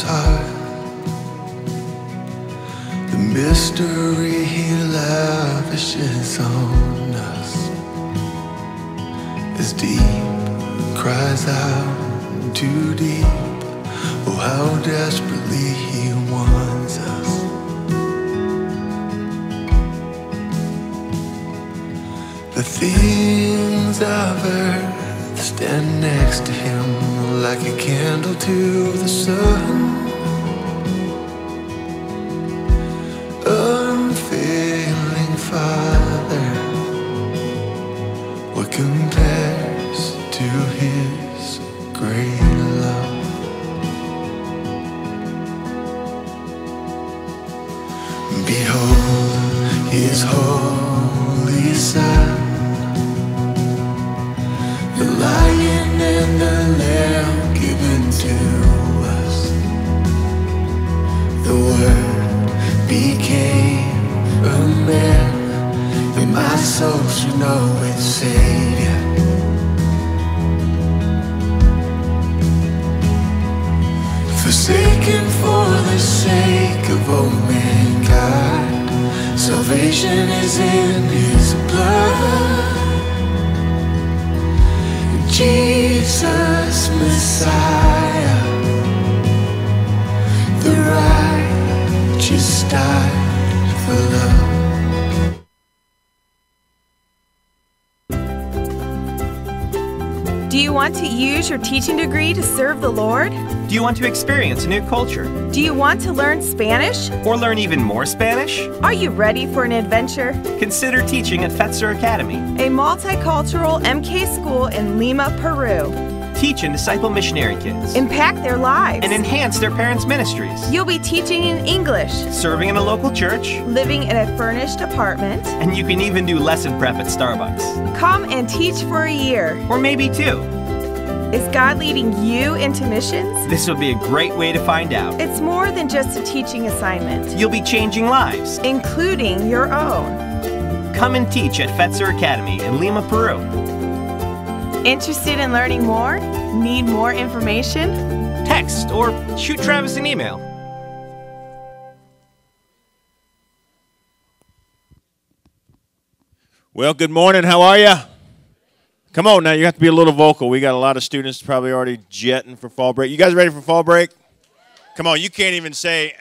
Father's heart. The mystery He lavishes on us is deep, cries out too deep. Oh, how desperately He wants us. The things of earth stand next to Him like a candle to the sun. Unfailing Father, what compares to His great love? Behold His holy Son, the Lion and the Lamb given to us. The Word became a man, and my soul should know its Savior. Forsaken for the sake of all mankind, salvation is in His blood. Jesus Messiah, the righteous died for love. Do you want to use your teaching degree to serve the Lord? Do you want to experience a new culture? Do you want to learn Spanish? Or learn even more Spanish? Are you ready for an adventure? Consider teaching at Fetzer Academy, a multicultural MK school in Lima, Peru. Teach and disciple missionary kids. Impact their lives. And enhance their parents' ministries. You'll be teaching in English. Serving in a local church. Living in a furnished apartment. And you can even do lesson prep at Starbucks. Come and teach for a year. Or maybe 2. Is God leading you into missions? This would be a great way to find out. It's more than just a teaching assignment. You'll be changing lives, including your own. Come and teach at Fetzer Academy in Lima, Peru. Interested in learning more? Need more information? Text or shoot Travis an email. Well, good morning. How are you? Come on now, you have to be a little vocal. We got a lot of students probably already jetting for fall break. You guys ready for fall break? Come on, you can't even say,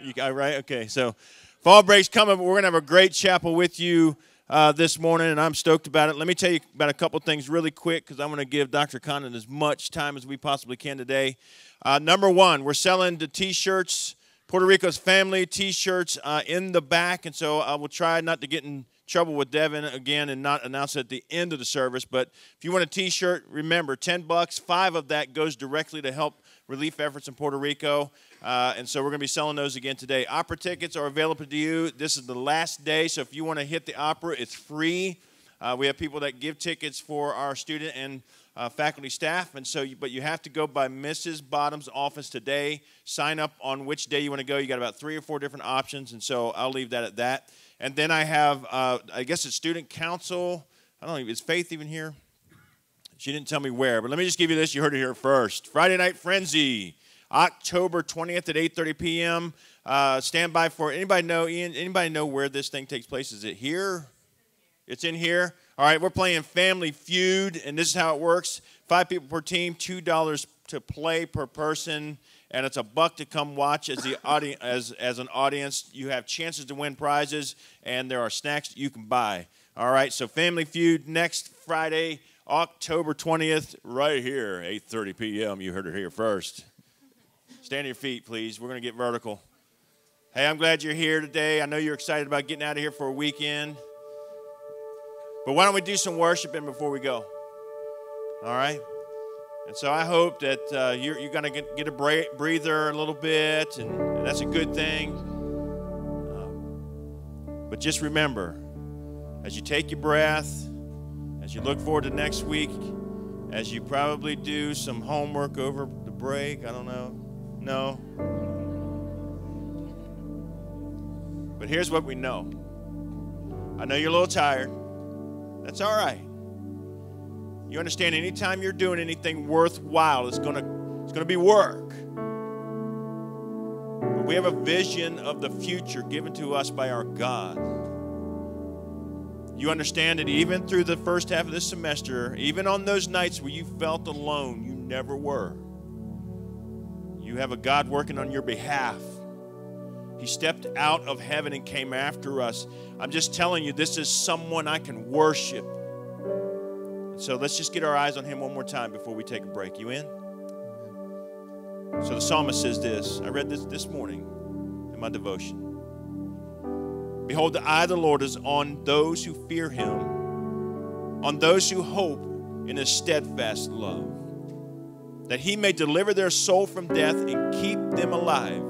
you got right? Okay, so fall break's coming, but we're going to have a great chapel with you this morning, and I'm stoked about it. Let me tell you about a couple things really quick because I'm going to give Dr. Condon as much time as we possibly can today. Number one, we're selling the T-shirts, Puerto Rico's family T-shirts in the back, and so I will try not to get in trouble with Devin again and not announce it at the end of the service. But if you want a T-shirt, remember, $10, 5 of that goes directly to help relief efforts in Puerto Rico. And so we're going to be selling those again today. Opera tickets are available to you. This is the last day, so if you want to hit the opera, it's free. We have people that give tickets for our student and faculty staff, and so but you have to go by Mrs. Bottom's office today. Sign up on which day you want to go. You got about 3 or 4 different options, and so I'll leave that at that. And then I have, I guess it's student council. I don't know, is Faith even here? She didn't tell me where, but let me just give you this. You heard it here first. Friday Night Frenzy, October 20th at 8:30 p.m. Stand by for it. Anybody know, Ian, anybody know where this thing takes place? Is it here? It's in here? All right, we're playing Family Feud, and this is how it works. 5 people per team, $2 to play per person. And it's $1 to come watch as the audience, as an audience. You have chances to win prizes, and there are snacks that you can buy. All right, so Family Feud next Friday, October 20th, right here, 8:30 p.m. You heard it here first. Stand on your feet, please. We're going to get vertical. Hey, I'm glad you're here today. I know you're excited about getting out of here for a weekend. But why don't we do some worshiping before we go? All right? And so I hope that you're going to get a breather a little bit, and that's a good thing. But just remember, as you take your breath, as you look forward to next week, as you probably do some homework over the break, I don't know. No. But here's what we know. I know you're a little tired. That's all right. You understand, anytime you're doing anything worthwhile, it's gonna be work. We have a vision of the future given to us by our God. You understand that even through the first half of this semester, even on those nights where you felt alone, you never were. You have a God working on your behalf. He stepped out of heaven and came after us. I'm just telling you, this is someone I can worship. So let's just get our eyes on him one more time before we take a break. You in? So the psalmist says this. I read this morning in my devotion. Behold, the eye of the Lord is on those who fear him, on those who hope in his steadfast love, that he may deliver their soul from death and keep them alive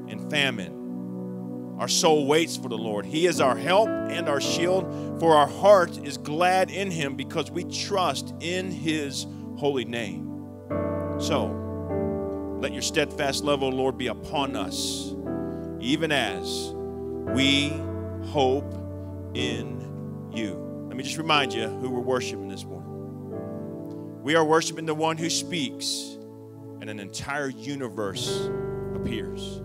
in famine. Our soul waits for the Lord. He is our help and our shield, for our heart is glad in him because we trust in his holy name. So, let your steadfast love, O Lord, be upon us, even as we hope in you. Let me just remind you who we're worshiping this morning. We are worshiping the one who speaks, and an entire universe appears.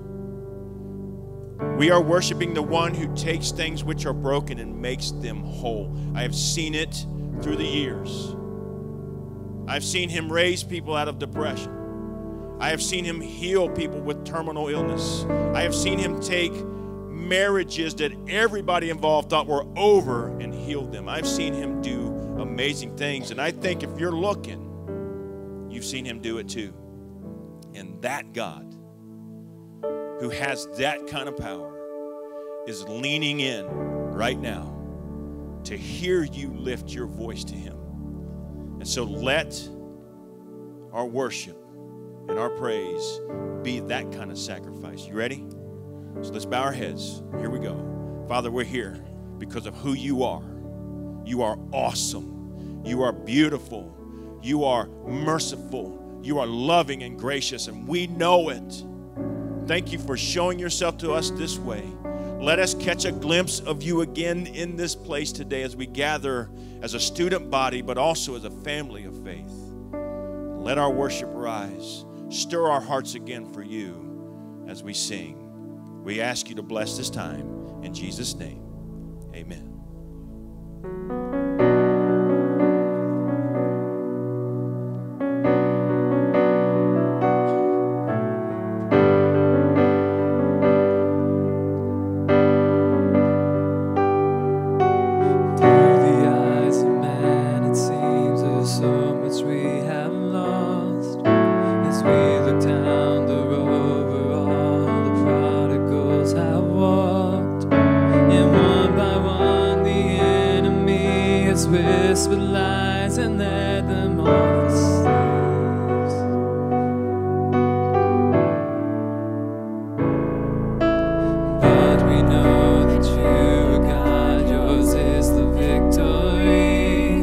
We are worshiping the one who takes things which are broken and makes them whole. I have seen it through the years. I've seen him raise people out of depression. I have seen him heal people with terminal illness. I have seen him take marriages that everybody involved thought were over and heal them. I've seen him do amazing things. And I think if you're looking, you've seen him do it too. And that God, who has that kind of power, is leaning in right now to hear you lift your voice to him. And so let our worship and our praise be that kind of sacrifice. You ready? So let's bow our heads. Here we go. Father, we're here because of who you are. You are awesome. You are beautiful. You are merciful. You are loving and gracious, and we know it. Thank you for showing yourself to us this way. Let us catch a glimpse of you again in this place today as we gather as a student body, but also as a family of faith. Let our worship rise. Stir our hearts again for you as we sing. We ask you to bless this time. In Jesus' name, amen. Whispered lies and led them off as slaves. But we know that you are God, yours is the victory.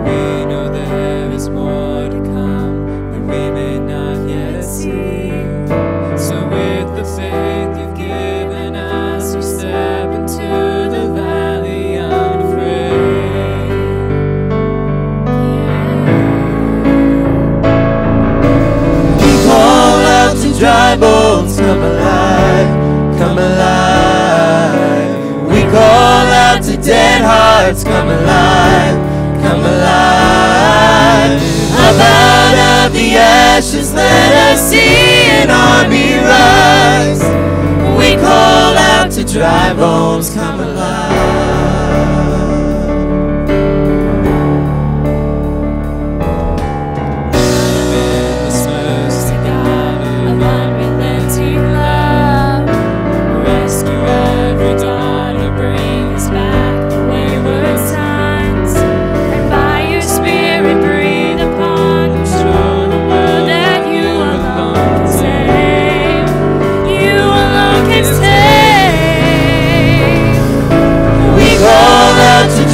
We know there is more to come that we may not yet see. So with the faith you've given us, we step into the valley unafraid. Dry bones, come alive, come alive. We call out to dead hearts, come alive, come alive. Up out of the ashes, let us see an army rise. We call out to dry bones, come alive.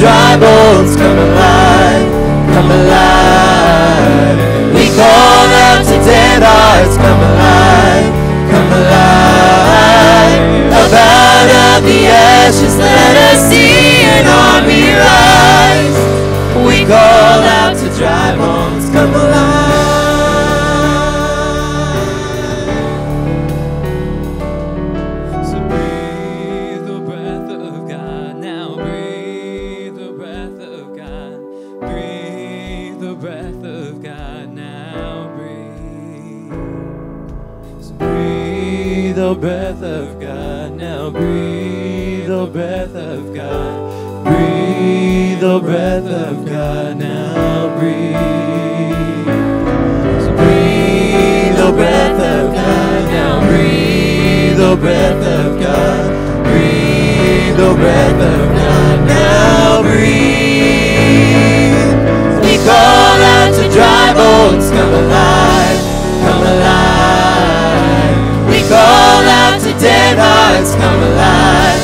Dry bones, come alive, come alive. We call out to dead hearts, come alive, come alive. Up out of the ashes, let us see an army rise. We call out to dry bones, come alive. oh breath of God. Breathe, oh breath of God, now breathe. So breathe, oh breath of God, now breathe, oh breath of God. Breathe, oh breath of God, now breathe. We call out to dry bones, come alive, come alive. We call out to dead hearts, come alive,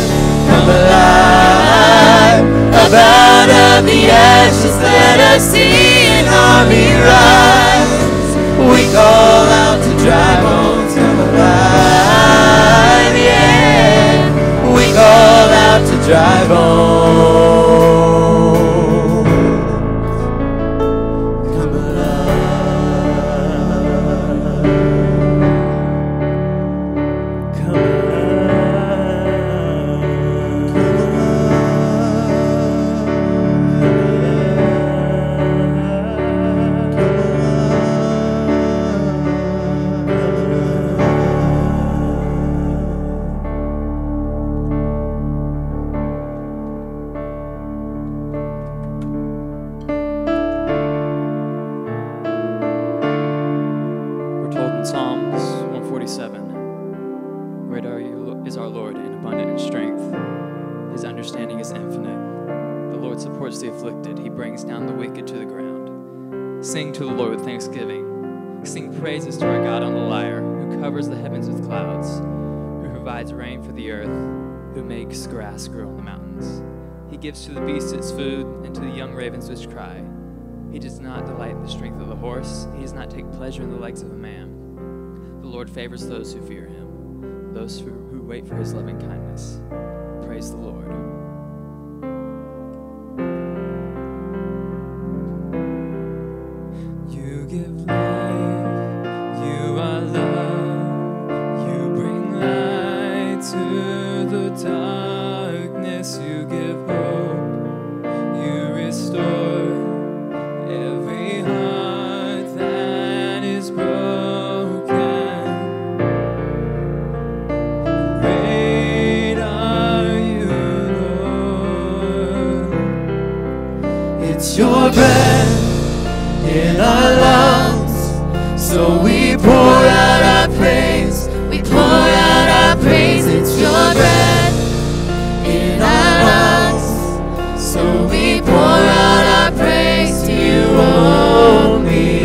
come alive. Up out of the ashes, let us see an army rise. We call out to dry bones, come alive, yeah. We call out to dry bones. Sing to the Lord with thanksgiving. Sing praises to our God on the lyre, who covers the heavens with clouds, who provides rain for the earth, who makes grass grow on the mountains. He gives to the beast its food, and to the young ravens which cry. He does not delight in the strength of the horse. He does not take pleasure in the legs of a man. The Lord favors those who fear him, those who wait for his loving kindness. Praise the Lord. Your breath in our lungs, so we pour out our praise. We pour out our praise. It's your breath in our lungs, so we pour out our praise to you only.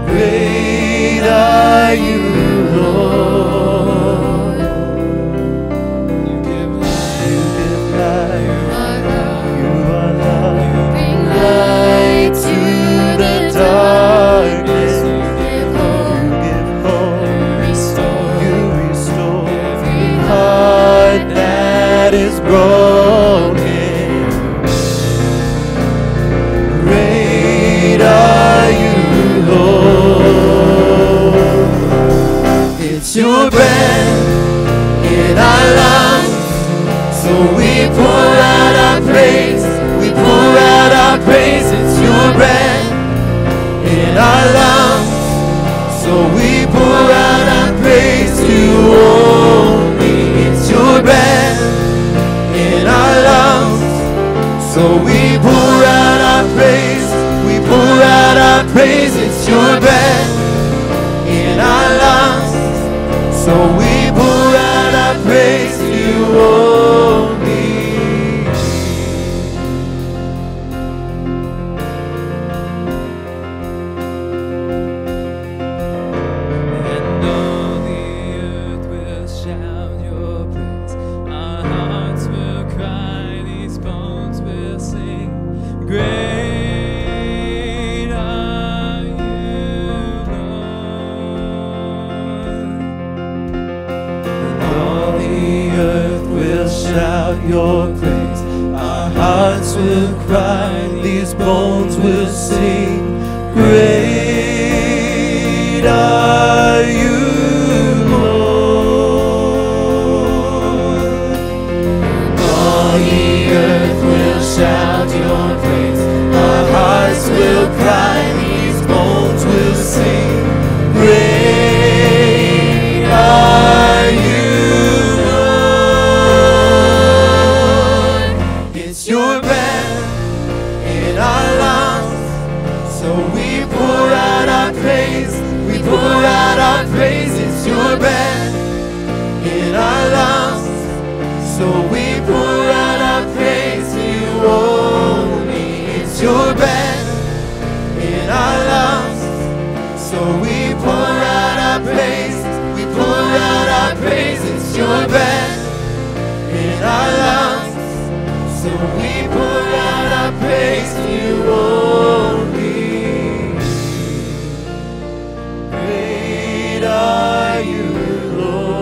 Great are you, Lord. You give life. You give life. Light to the darkness, you give hope, you restore every heart that is broken. Great are you, Lord. It's your breath in our lungs, so we pour out our praise. We pour out our praise, it's your breath in our lungs. So we pour out our praise to you only. It's your breath in our lungs. So we pour out our praise. We pour out our praise, it's your breath in our lungs. So we pour out our praise to you only. Shout your praise, our hearts will cry, these bones will sing. Great are you, Lord. All the earth will shout your praise, our hearts will cry, these bones will sing. Great are you, Lord. So we pour out our praise to you only. It's your breath in our lungs. So we pour out our praise. We pour out our praise. It's your breath in our lungs. So we pour out our praise to you only. Great are you, Lord.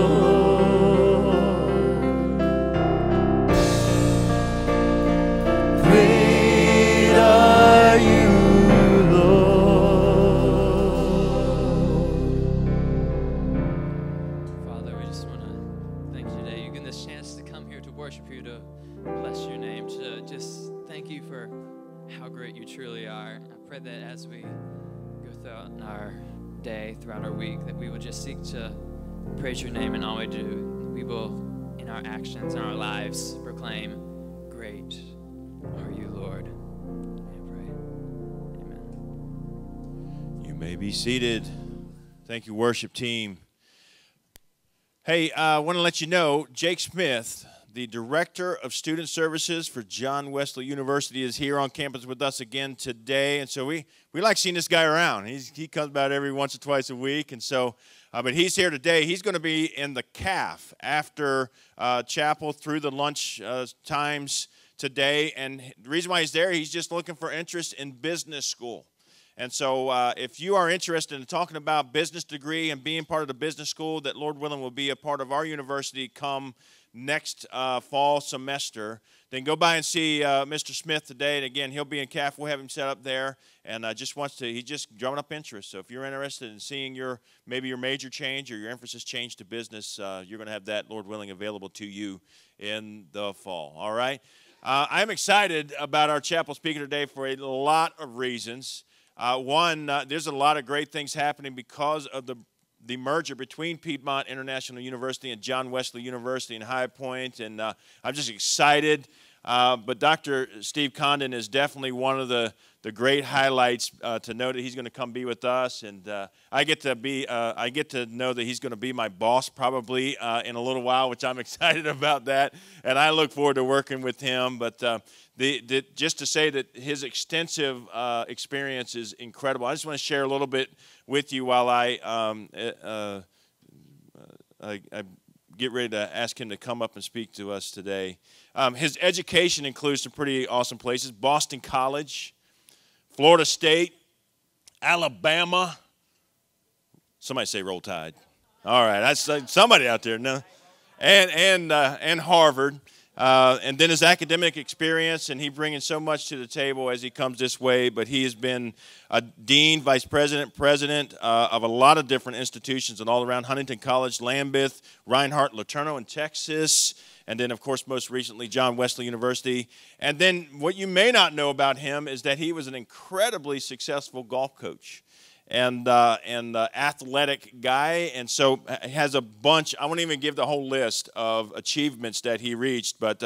Great are you, Lord. Father, we just want to thank you today. You've given us a chance to come here to worship you, to bless your name, to just thank you for how great you truly are. I pray that as we go throughout our day, throughout our week, that we will just seek to praise your name in all we do. We will, in our actions, in our lives, proclaim, great are you, Lord. I pray. Amen. You may be seated. Thank you, worship team. Hey, I want to let you know, Jake Smith, the Director of Student Services for John Wesley University, is here on campus with us again today. And so we like seeing this guy around. He comes about every once or twice a week. And so, but he's here today. He's going to be in the CAF after chapel through the lunch times today. And the reason why he's there, he's just looking for interest in business school. And so if you are interested in talking about business degree and being part of the business school that, Lord willing, will be a part of our university come next fall semester, then go by and see Mr. Smith today. And again, he'll be in CAF. We'll have him set up there. And he's just drumming up interest. So if you're interested in seeing maybe your major change or your emphasis change to business, you're going to have that, Lord willing, available to you in the fall. All right? I'm excited about our chapel speaker today for a lot of reasons. One, there's a lot of great things happening because of the merger between Piedmont International University and John Wesley University in High Point, and I'm just excited. But Dr. Steve Condon is definitely one of the great highlights to know that he's going to come be with us, and I get to know that he's going to be my boss probably in a little while, which I'm excited about that, and I look forward to working with him. But just to say that his extensive experience is incredible. I just want to share a little bit with you while I get ready to ask him to come up and speak to us today. His education includes some pretty awesome places: Boston College, Florida State, Alabama. Somebody say Roll Tide. All right, that's somebody out there. No, and Harvard. And then his academic experience, and he bringing so much to the table as he comes this way. But he has been a dean, vice president, president of a lot of different institutions and all around: Huntington College, Lambeth, Reinhardt, Laterno in Texas, and then, of course, most recently, John Wesley University. And then what you may not know about him is that he was an incredibly successful golf coach and athletic guy, and so has a bunch. I won't even give the whole list of achievements that he reached, but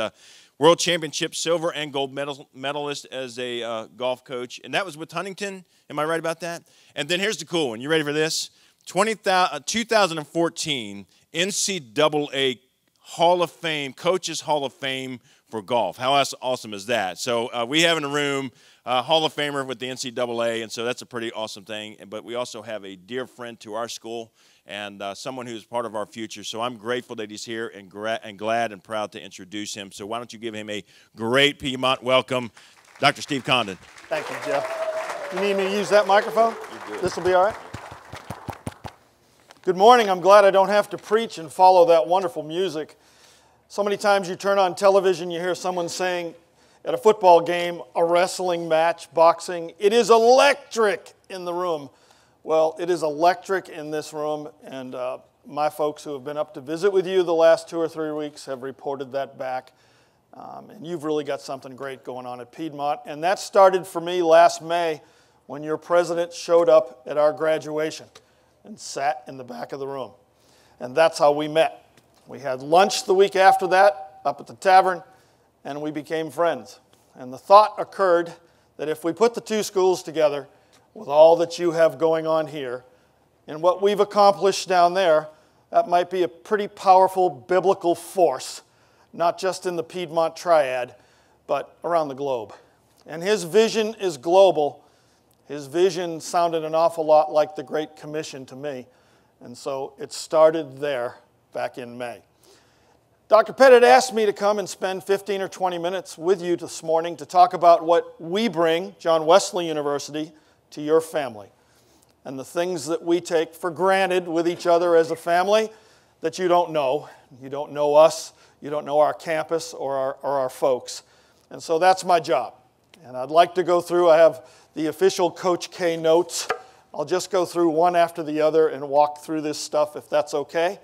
world championship silver and gold medalist as a golf coach, and that was with Huntington. Am I right about that? And then here's the cool one. You ready for this? 2014 NCAA Hall of Fame, Coaches Hall of Fame for golf. How awesome is that? So we have in the room Hall of Famer with the NCAA, and so that's a pretty awesome thing. But we also have a dear friend to our school and someone who's part of our future. So I'm grateful that he's here and glad and proud to introduce him. So why don't you give him a great Piedmont welcome, Dr. Steve Condon. Thank you, Jeff. You need me to use that microphone? This will be all right? Good morning. I'm glad I don't have to preach and follow that wonderful music. So many times you turn on television, you hear someone saying at a football game, a wrestling match, boxing, it is electric in the room. Well, it is electric in this room, and my folks who have been up to visit with you the last 2 or 3 weeks have reported that back. And you've really got something great going on at Piedmont. And that started for me last May when your president showed up at our graduation and sat in the back of the room. And that's how we met. We had lunch the week after that up at the tavern, and we became friends. And the thought occurred that if we put the two schools together with all that you have going on here and what we've accomplished down there, that might be a pretty powerful biblical force, not just in the Piedmont Triad, but around the globe. And his vision is global. His vision sounded an awful lot like the Great Commission to me, and so it started there back in May. Dr. Pettit asked me to come and spend 15 or 20 minutes with you this morning to talk about what we bring, John Wesley University, to your family, and the things that we take for granted with each other as a family that you don't know. You don't know us, you don't know our campus or our folks. And so that's my job. And I'd like to go through, I have the official Coach K notes. I'll just go through one after the other and walk through this stuff if that's okay.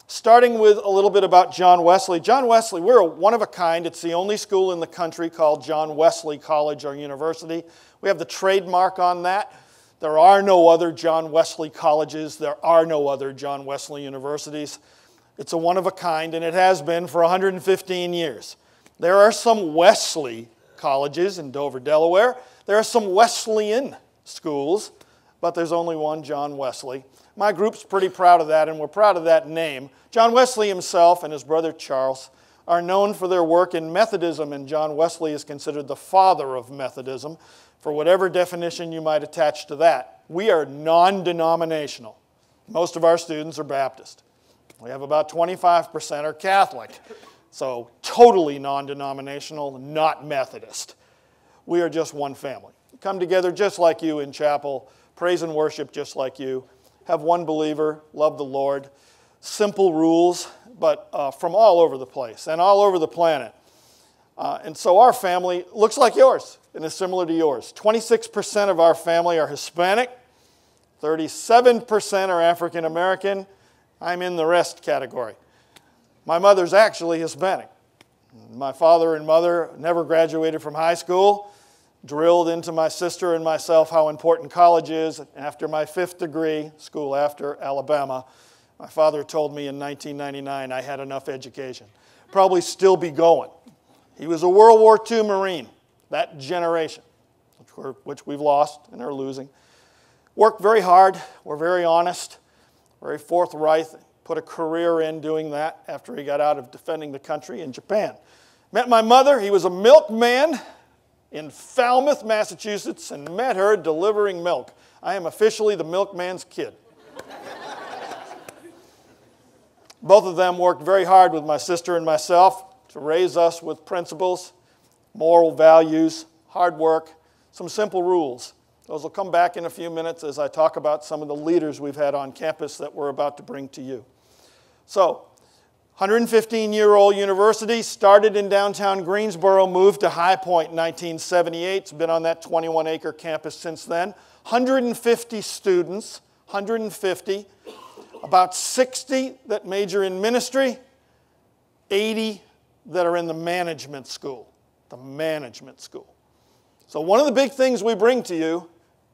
Starting with a little bit about John Wesley. John Wesley, we're one of a kind. It's the only school in the country called John Wesley College or University. We have the trademark on that. There are no other John Wesley colleges. There are no other John Wesley universities. It's a one of a kind, and it has been for 115 years. There are some Wesley colleges in Dover, Delaware. There are some Wesleyan schools, but there's only one John Wesley. My group's pretty proud of that, and we're proud of that name. John Wesley himself and his brother Charles are known for their work in Methodism, and John Wesley is considered the father of Methodism, for whatever definition you might attach to that. We are non-denominational. Most of our students are Baptist. We have about 25% are Catholic, so totally non-denominational, not Methodist. We are just one family. Come together just like you in chapel, praise and worship just like you, have one believer, love the Lord, simple rules, but from all over the place and all over the planet. And so our family looks like yours and is similar to yours. 26% of our family are Hispanic, 37% are African American. I'm in the rest category. My mother's actually Hispanic. My father and mother never graduated from high school, drilled into my sister and myself how important college is. After my 5th degree, school after Alabama, my father told me in 1999 I had enough education. Probably still be going. He was a World War II Marine, that generation, which we've lost and are losing. Worked very hard, were very honest, very forthright, put a career in doing that after he got out of defending the country in Japan. Met my mother, he was a milkman in Falmouth, Massachusetts, and met her delivering milk. I am officially the milkman's kid. Both of them worked very hard with my sister and myself to raise us with principles, moral values, hard work, some simple rules. Those will come back in a few minutes as I talk about some of the leaders we've had on campus that we're about to bring to you. So, 115-year-old university, started in downtown Greensboro, moved to High Point in 1978. It's been on that 21-acre campus since then. 150 students, 150, about 60 that major in ministry, 80 that are in the management school, So one of the big things we bring to you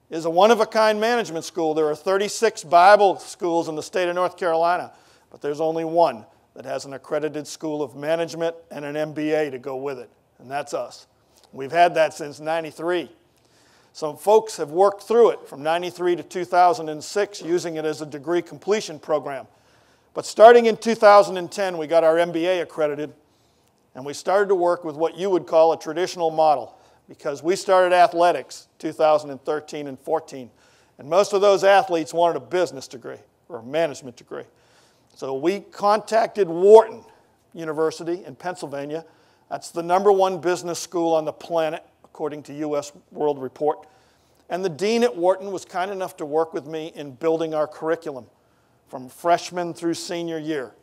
is a one-of-a-kind management school. There are 36 Bible schools in the state of North Carolina, but there's only one that has an accredited school of management and an MBA to go with it, and that's us. We've had that since '93. Some folks have worked through it from '93 to 2006 using it as a degree completion program. But starting in 2010, we got our MBA accredited, and we started to work with what you would call a traditional model, because we started athletics 2013 and 14, and most of those athletes wanted a business degree or a management degree. So we contacted Wharton University in Pennsylvania. That's the #1 business school on the planet, according to U.S. World Report. And the dean at Wharton was kind enough to work with me in building our curriculum from freshman through senior year.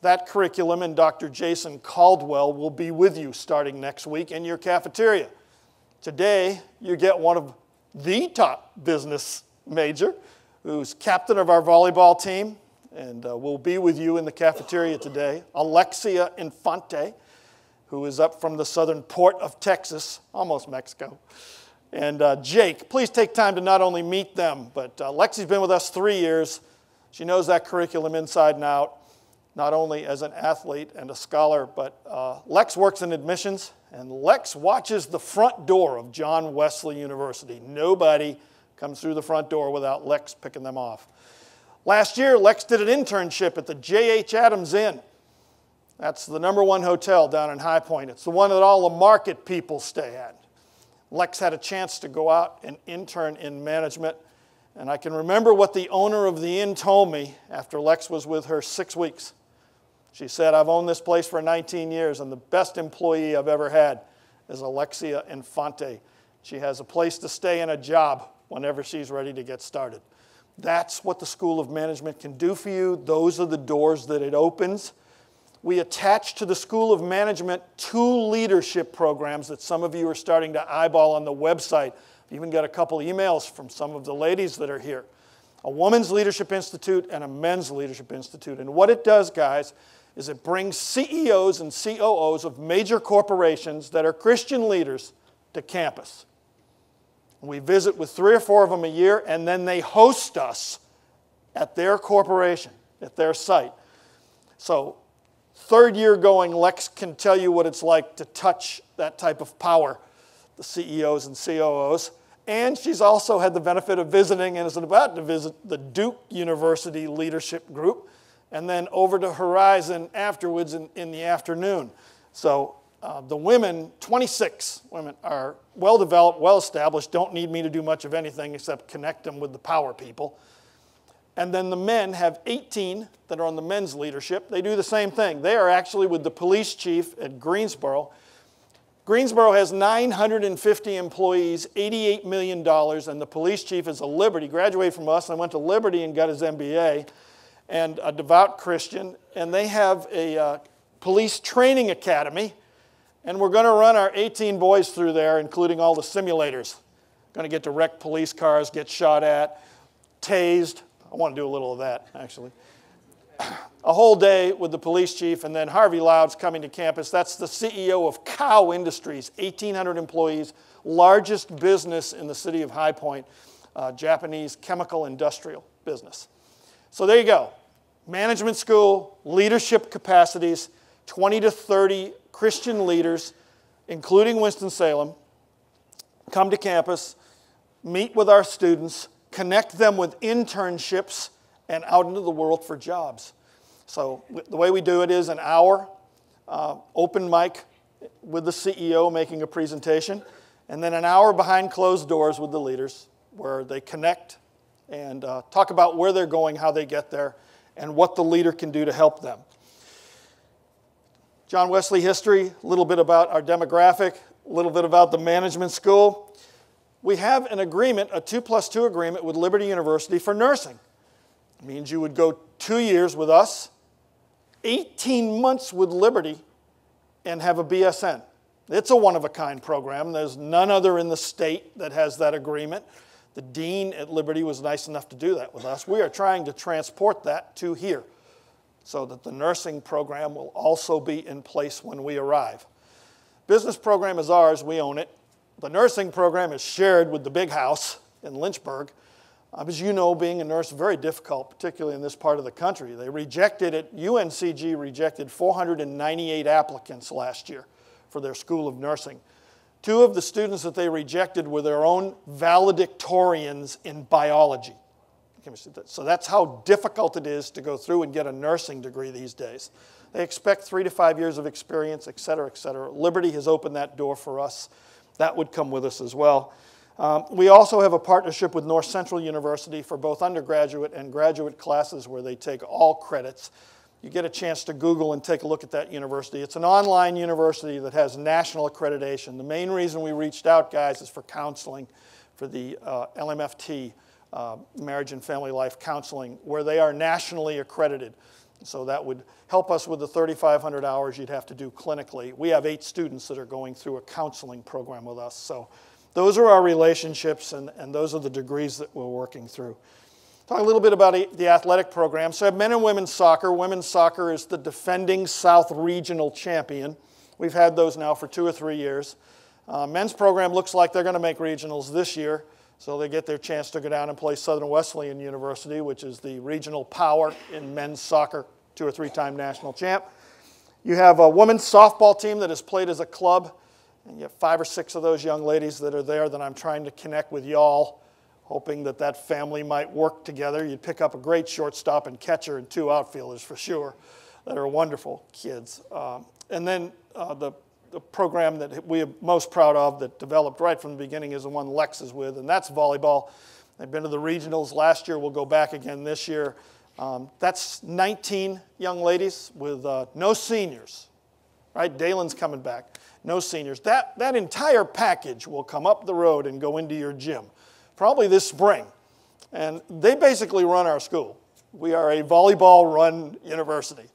That curriculum and Dr. Jason Caldwell will be with you starting next week in your cafeteria. Today, you get one of the top business major, who's captain of our volleyball team, and will be with you in the cafeteria today, Alexia Infante, who is up from the southern port of Texas, almost Mexico, and Jake. Please take time to not only meet them, but Lexi's been with us 3 years. She knows that curriculum inside and out, not only as an athlete and a scholar, but Lex works in admissions, and Lex watches the front door of John Wesley University. Nobody comes through the front door without Lex picking them off. Last year, Lex did an internship at the J.H. Adams Inn. That's the #1 hotel down in High Point. It's the one that all the market people stay at. Lex had a chance to go out and intern in management. And I can remember what the owner of the inn told me after Lex was with her 6 weeks. She said, I've owned this place for 19 years, and the best employee I've ever had is Alexia Infante. She has a place to stay and a job whenever she's ready to get started. That's what the School of Management can do for you. Those are the doors that it opens. We attach to the School of Management 2 leadership programs that some of you are starting to eyeball on the website. I've even got a couple emails from some of the ladies that are here. A Women's Leadership Institute and a Men's Leadership Institute. And what it does, guys, is it brings CEOs and COOs of major corporations that are Christian leaders to campus. We visit with 3 or 4 of them a year, and then they host us at their corporation, at their site. So, 3rd year going, Lex can tell you what it's like to touch that type of power, the CEOs and COOs. And she's also had the benefit of visiting and is about to visit the Duke University Leadership Group, and then over to Horizon afterwards in the afternoon. So the women, 26 women, are well-developed, well-established, don't need me to do much of anything except connect them with the power people. And then the men have 18 that are on the men's leadership. They do the same thing. They are actually with the police chief at Greensboro. Greensboro has 950 employees, $88 million, and the police chief is a Liberty, graduated from us and went to Liberty and got his MBA, and a devout Christian. And they have a police training academy, and we're going to run our 18 boys through there, including all the simulators. Going to get to wreck police cars, get shot at, tased. I want to do a little of that, actually. A whole day with the police chief, and then Harvey Loud's coming to campus. That's the CEO of Cow Industries, 1,800 employees, largest business in the city of High Point, Japanese chemical industrial business. So there you go. Management school, leadership capacities, 20 to 30 Christian leaders, including Winston-Salem, come to campus, meet with our students, connect them with internships, and out into the world for jobs. So the way we do it is an hour, open mic with the CEO making a presentation, and then an hour behind closed doors with the leaders where they connect and talk about where they're going, how they get there, and what the leader can do to help them. John Wesley history, a little bit about our demographic, a little bit about the management school. We have an agreement, a 2+2 agreement with Liberty University for nursing. It means you would go 2 years with us, 18 months with Liberty, and have a BSN. It's a one-of-a-kind program. There's none other in the state that has that agreement. The dean at Liberty was nice enough to do that with us. We are trying to transport that to here so that the nursing program will also be in place when we arrive. Business program is ours. We own it. The nursing program is shared with the big house in Lynchburg. As you know, being a nurse is very difficult, particularly in this part of the country. They rejected it. UNCG rejected 498 applicants last year for their School of Nursing. 2 of the students that they rejected were their own valedictorians in biology. So that's how difficult it is to go through and get a nursing degree these days. They expect 3 to 5 years of experience, et cetera, et cetera. Liberty has opened that door for us. That would come with us as well. We also have a partnership with North Central University for both undergraduate and graduate classes where they take all credits. You get a chance to Google and take a look at that university. It's an online university that has national accreditation. The main reason we reached out, guys, is for counseling, for the LMFT, Marriage and Family Life Counseling, where they are nationally accredited. So that would help us with the 3,500 hours you'd have to do clinically. We have 8 students that are going through a counseling program with us. So those are our relationships, and those are the degrees that we're working through. Talk a little bit about the athletic program. So I have men and women's soccer. Women's soccer is the defending South Regional champion. We've had those now for 2 or 3 years. Men's program looks like they're going to make regionals this year, so they get their chance to go down and play Southern Wesleyan University, which is the regional power in men's soccer, 2 or 3-time national champ. You have a women's softball team that has played as a club, and you have 5 or 6 of those young ladies that are there that I'm trying to connect with y'all, hoping that that family might work together. You'd pick up a great shortstop and catcher and 2 outfielders for sure. that are wonderful kids. And then the program that we are most proud of that developed right from the beginning is the one Lex is with, and that's volleyball. They've been to the regionals last year. We'll go back again this year. That's 19 young ladies with no seniors, right? Dalen's coming back. No seniors. That entire package will come up the road and go into your gym, probably this spring. And they basically run our school. We are a volleyball-run university.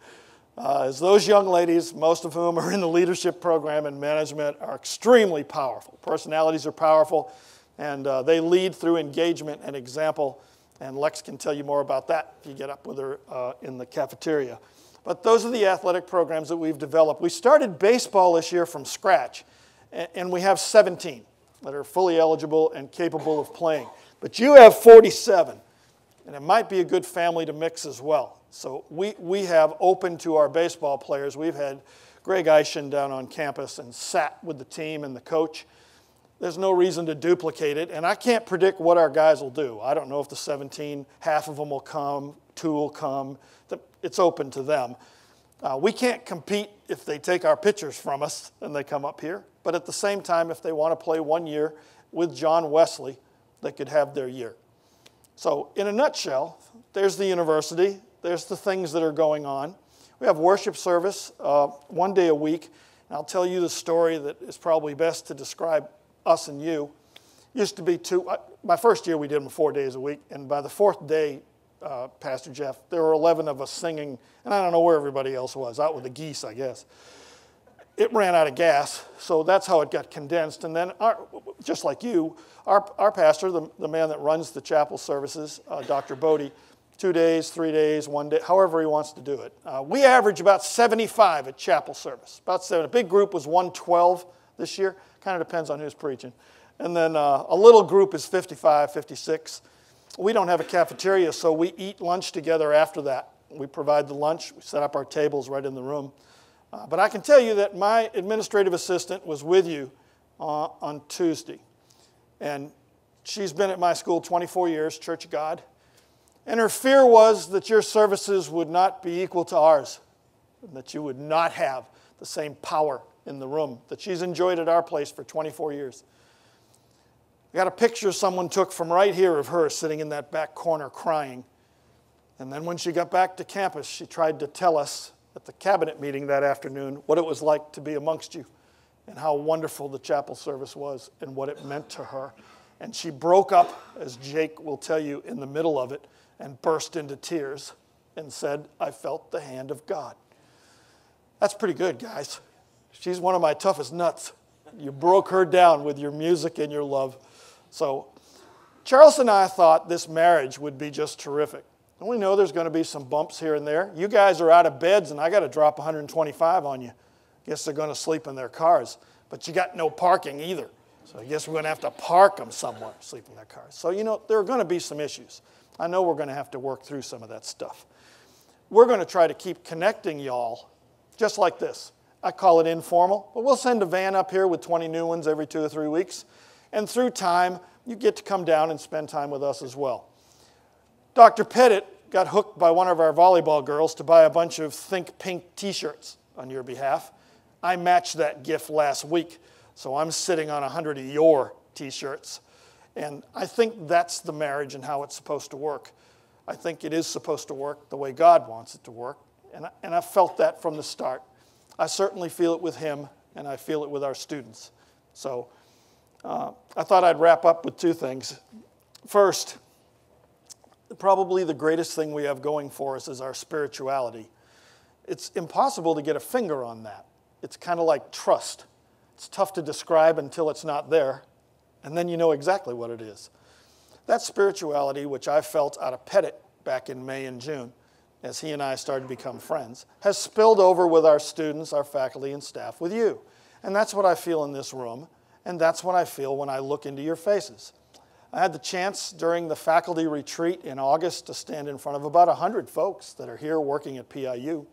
As those young ladies, most of whom are in the leadership program and management, are extremely powerful. Personalities are powerful, and they lead through engagement and example. And Lex can tell you more about that if you get up with her in the cafeteria. But those are the athletic programs that we've developed. We started baseball this year from scratch, and we have 17 that are fully eligible and capable of playing. But you have 47, and it might be a good family to mix as well. So we have open to our baseball players. We've had Greg Eischen down on campus and sat with the team and the coach. There's no reason to duplicate it, and I can't predict what our guys will do. I don't know if the 17, half of them will come, 2 will come. It's open to them. We can't compete if they take our pitchers from us and they come up here, but at the same time, if they want to play 1 year with John Wesley, they could have their year. So in a nutshell, there's the university. There's the things that are going on. We have worship service 1 day a week, and I'll tell you the story that is probably best to describe us and you. Used to be 2. My first year we did them 4 days a week, and by the 4th day, Pastor Jeff, there were 11 of us singing, and I don't know where everybody else was, out with the geese, I guess. It ran out of gas, so that's how it got condensed. And then, just like you, our pastor, the man that runs the chapel services, Dr. Bodie, 2 days, 3 days, 1 day, however he wants to do it. We average about 75 at chapel service, about 7. A big group was 112 this year. Kind of depends on who's preaching. And then a little group is 55, 56. We don't have a cafeteria, so we eat lunch together after that. We provide the lunch. We set up our tables right in the room. But I can tell you that my administrative assistant was with you on Tuesday. And she's been at my school 24 years, Church of God. And her fear was that your services would not be equal to ours, and that you would not have the same power in the room that she's enjoyed at our place for 24 years. I got a picture someone took from right here of her sitting in that back corner crying. And then when she got back to campus, she tried to tell us at the cabinet meeting that afternoon what it was like to be amongst you and how wonderful the chapel service was and what it meant to her. And she broke up, as Jake will tell you, in the middle of it and burst into tears and said, "I felt the hand of God." That's pretty good, guys. She's one of my toughest nuts. You broke her down with your music and your love. So Charles and I thought this marriage would be just terrific. And we know there's going to be some bumps here and there. You guys are out of beds, and I got to drop 125 on you. Guess they're going to sleep in their cars. But you got no parking either. So I guess we're going to have to park them somewhere, sleep in their cars. So, there are going to be some issues. I know we're going to have to work through some of that stuff. We're going to try to keep connecting y'all just like this. I call it informal, but we'll send a van up here with 20 new ones every 2 or 3 weeks. And through time, you get to come down and spend time with us as well. Dr. Pettit got hooked by one of our volleyball girls to buy a bunch of Think Pink t-shirts on your behalf. I matched that gift last week, so I'm sitting on 100 of your t-shirts. And I think that's the marriage and how it's supposed to work. I think it is supposed to work the way God wants it to work. And I felt that from the start. I certainly feel it with him, and I feel it with our students. So I thought I'd wrap up with 2 things. First, probably the greatest thing we have going for us is our spirituality. It's impossible to get a finger on that. It's kind of like trust. It's tough to describe until it's not there, and then you know exactly what it is. That spirituality, which I felt out of Pettit back in May and June, as he and I started to become friends, has spilled over with our students, our faculty, and staff, with you. And that's what I feel in this room, and that's what I feel when I look into your faces. I had the chance during the faculty retreat in August to stand in front of about 100 folks that are here working at PIU.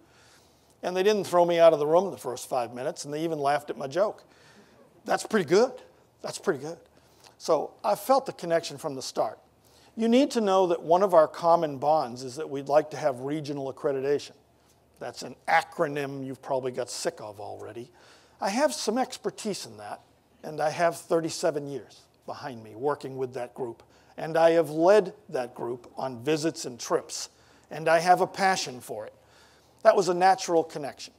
And they didn't throw me out of the room in the first 5 minutes, and they even laughed at my joke. That's pretty good. That's pretty good. So I felt the connection from the start. You need to know that one of our common bonds is that we'd like to have regional accreditation. That's an acronym you've probably got sick of already. I have some expertise in that, and I have 37 years behind me working with that group. And I have led that group on visits and trips, and I have a passion for it. That was a natural connection.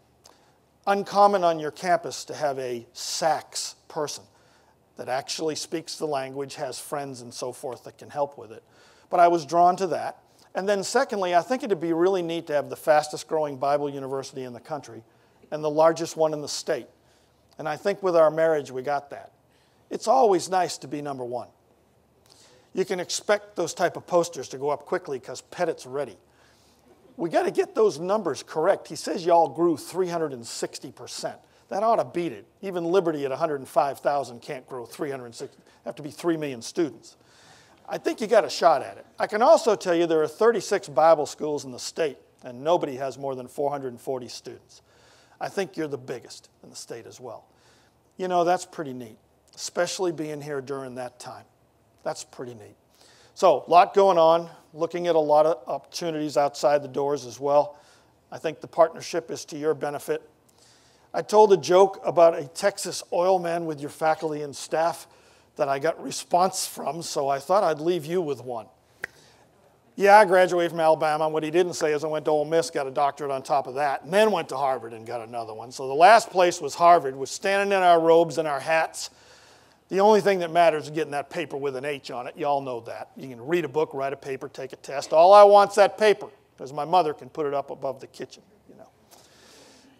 Uncommon on your campus to have a SACS person that actually speaks the language, has friends and so forth that can help with it. But I was drawn to that. And then secondly, I think it'd be really neat to have the fastest growing Bible university in the country and the largest one in the state. And I think with our marriage, we got that. It's always nice to be number one. You can expect those type of posters to go up quickly because Pettit's ready. We got to get those numbers correct. He says y'all grew 360%. That ought to beat it. Even Liberty at 105,000 can't grow 360. Have to be 3 million students. I think you got a shot at it. I can also tell you there are 36 Bible schools in the state, and nobody has more than 440 students. I think you're the biggest in the state as well. You know, that's pretty neat, especially being here during that time. That's pretty neat. So, a lot going on, looking at a lot of opportunities outside the doors as well. I think the partnership is to your benefit. I told a joke about a Texas oil man with your faculty and staff that I got response from, so I thought I'd leave you with one. Yeah, I graduated from Alabama. What he didn't say is I went to Ole Miss, got a doctorate on top of that, and then went to Harvard and got another one. So the last place was Harvard. We're standing in our robes and our hats. The only thing that matters is getting that paper with an H on it. You all know that. You can read a book, write a paper, take a test. All I want's that paper, because my mother can put it up above the kitchen, you know.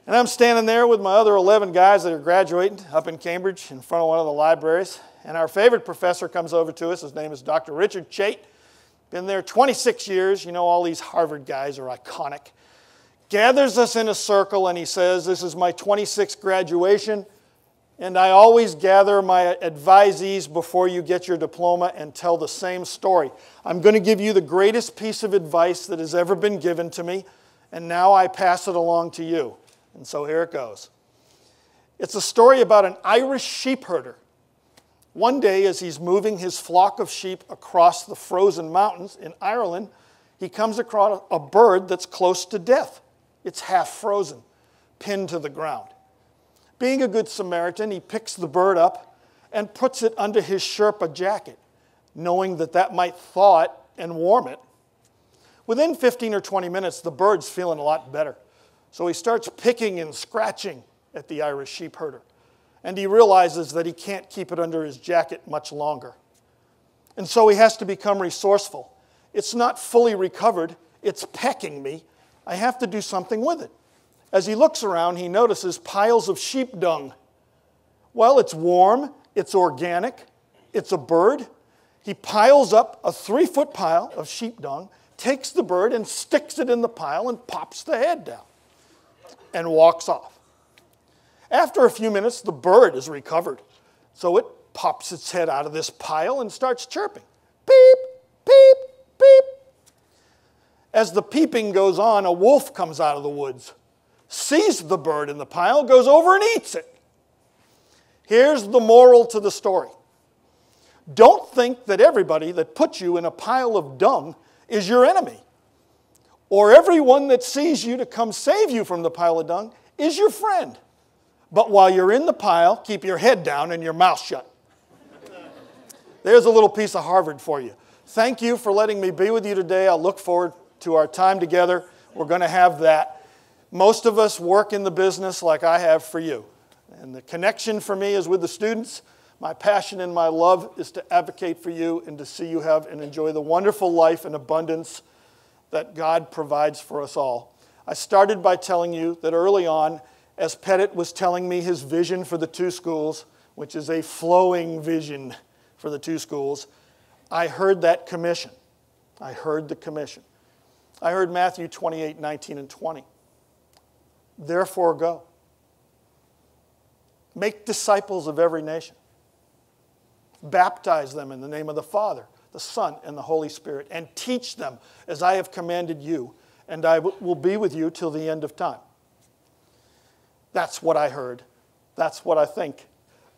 And I'm standing there with my other 11 guys that are graduating up in Cambridge in front of one of the libraries. And our favorite professor comes over to us. His name is Dr. Richard Chait. Been there 26 years. You know, all these Harvard guys are iconic. Gathers us in a circle and he says, this is my 26th graduation. And I always gather my advisees before you get your diploma and tell the same story. I'm going to give you the greatest piece of advice that has ever been given to me. And now I pass it along to you. And so here it goes. It's a story about an Irish sheep herder. One day, as he's moving his flock of sheep across the frozen mountains in Ireland, he comes across a bird that's close to death. It's half frozen, pinned to the ground. Being a good Samaritan, he picks the bird up and puts it under his Sherpa jacket, knowing that that might thaw it and warm it. Within 15 or 20 minutes, the bird's feeling a lot better. So he starts picking and scratching at the Irish sheep herder. And he realizes that he can't keep it under his jacket much longer. And so he has to become resourceful. It's not fully recovered. It's pecking me. I have to do something with it. As he looks around, he notices piles of sheep dung. Well, it's warm. It's organic. It's a bird. He piles up a 3-foot pile of sheep dung, takes the bird and sticks it in the pile and pops the head down and walks off. After a few minutes, the bird is recovered. So it pops its head out of this pile and starts chirping. Beep, beep, beep. As the peeping goes on, a wolf comes out of the woods, sees the bird in the pile, goes over and eats it. Here's the moral to the story. Don't think that everybody that puts you in a pile of dung is your enemy, or everyone that sees you to come save you from the pile of dung is your friend. But while you're in the pile, keep your head down and your mouth shut. There's a little piece of Harvard for you. Thank you for letting me be with you today. I look forward to our time together. We're going to have that. Most of us work in the business like I have for you. And the connection for me is with the students. My passion and my love is to advocate for you and to see you have and enjoy the wonderful life and abundance that God provides for us all. I started by telling you that early on, as Pettit was telling me his vision for the 2 schools, which is a flowing vision for the 2 schools, I heard that commission. I heard the commission. I heard Matthew 28, 19, and 20. Therefore go. Make disciples of every nation. Baptize them in the name of the Father, the Son, and the Holy Spirit, and teach them as I have commanded you, and I will be with you till the end of time. That's what I heard. That's what I think.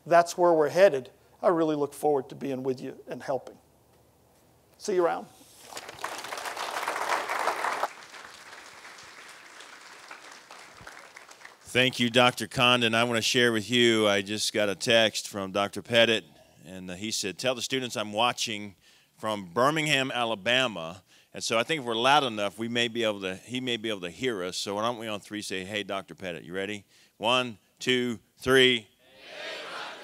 That's where we're headed. I really look forward to being with you and helping. See you around. Thank you, Dr. Condon. I want to share with you, I just got a text from Dr. Pettit, and he said, tell the students I'm watching from Birmingham, Alabama. And so I think if we're loud enough, he may be able to hear us. So why don't we on three say, hey, Dr. Pettit, you ready? 1, 2, 3. Hey, Dr.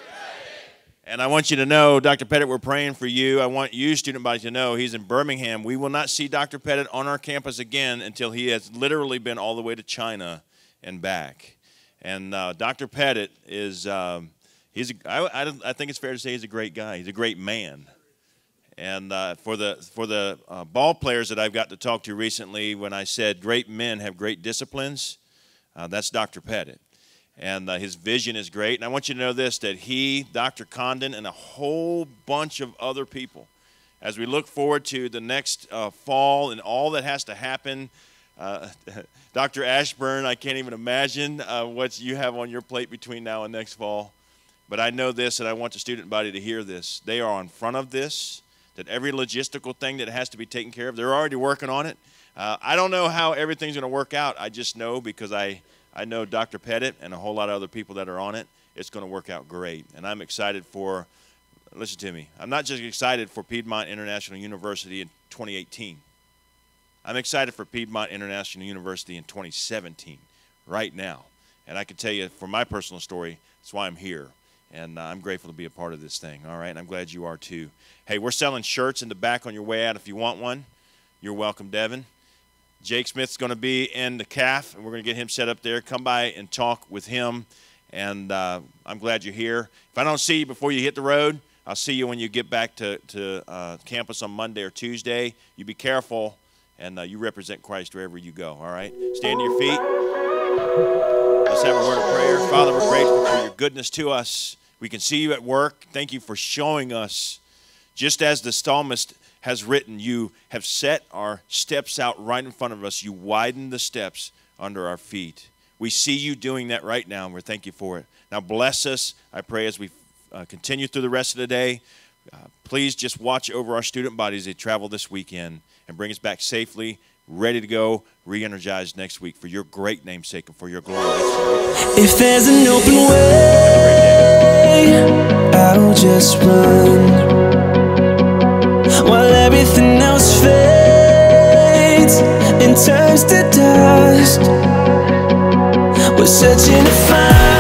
Pettit. And I want you to know, Dr. Pettit, we're praying for you. I want you, student body, to know he's in Birmingham. We will not see Dr. Pettit on our campus again until he has literally been all the way to China and back. And Dr. Pettit is, I think it's fair to say he's a great guy. He's a great man. And for the ball players that I've got to talk to recently, when I said great men have great disciplines, that's Dr. Pettit. And his vision is great. And I want you to know this, that he, Dr. Condon, and a whole bunch of other people, as we look forward to the next fall and all that has to happen, Dr. Ashburn, I can't even imagine what you have on your plate between now and next fall. But I know this, and I want the student body to hear this. They are in front of this, that every logistical thing that has to be taken care of, they're already working on it. I don't know how everything's going to work out. I just know because I know Dr. Pettit and a whole lot of other people that are on it, it's going to work out great. And I'm excited for, listen to me, I'm not just excited for Piedmont International University in 2018. I'm excited for Piedmont International University in 2017, right now. And I can tell you from my personal story, that's why I'm here. And I'm grateful to be a part of this thing, all right? And I'm glad you are too. Hey, we're selling shirts in the back on your way out. If you want one, you're welcome, Devin. Jake Smith's going to be in the CAF, and we're going to get him set up there. Come by and talk with him, and I'm glad you're here. If I don't see you before you hit the road, I'll see you when you get back to campus on Monday or Tuesday. You be careful, and you represent Christ wherever you go, all right? Stand to your feet. Let's have a word of prayer. Father, we're grateful for your goodness to us. We can see you at work. Thank you for showing us, just as the psalmist has written, you have set our steps out right in front of us. You widen the steps under our feet. We see you doing that right now, and we're thank you for it. Now bless us, I pray, as we continue through the rest of the day. Please just watch over our student bodies as they travel this weekend and bring us back safely, ready to go, re-energized next week for your great name's sake and for your glory. If there's an open way, I'll just run while everything else fades and turns to dust. We're searching to find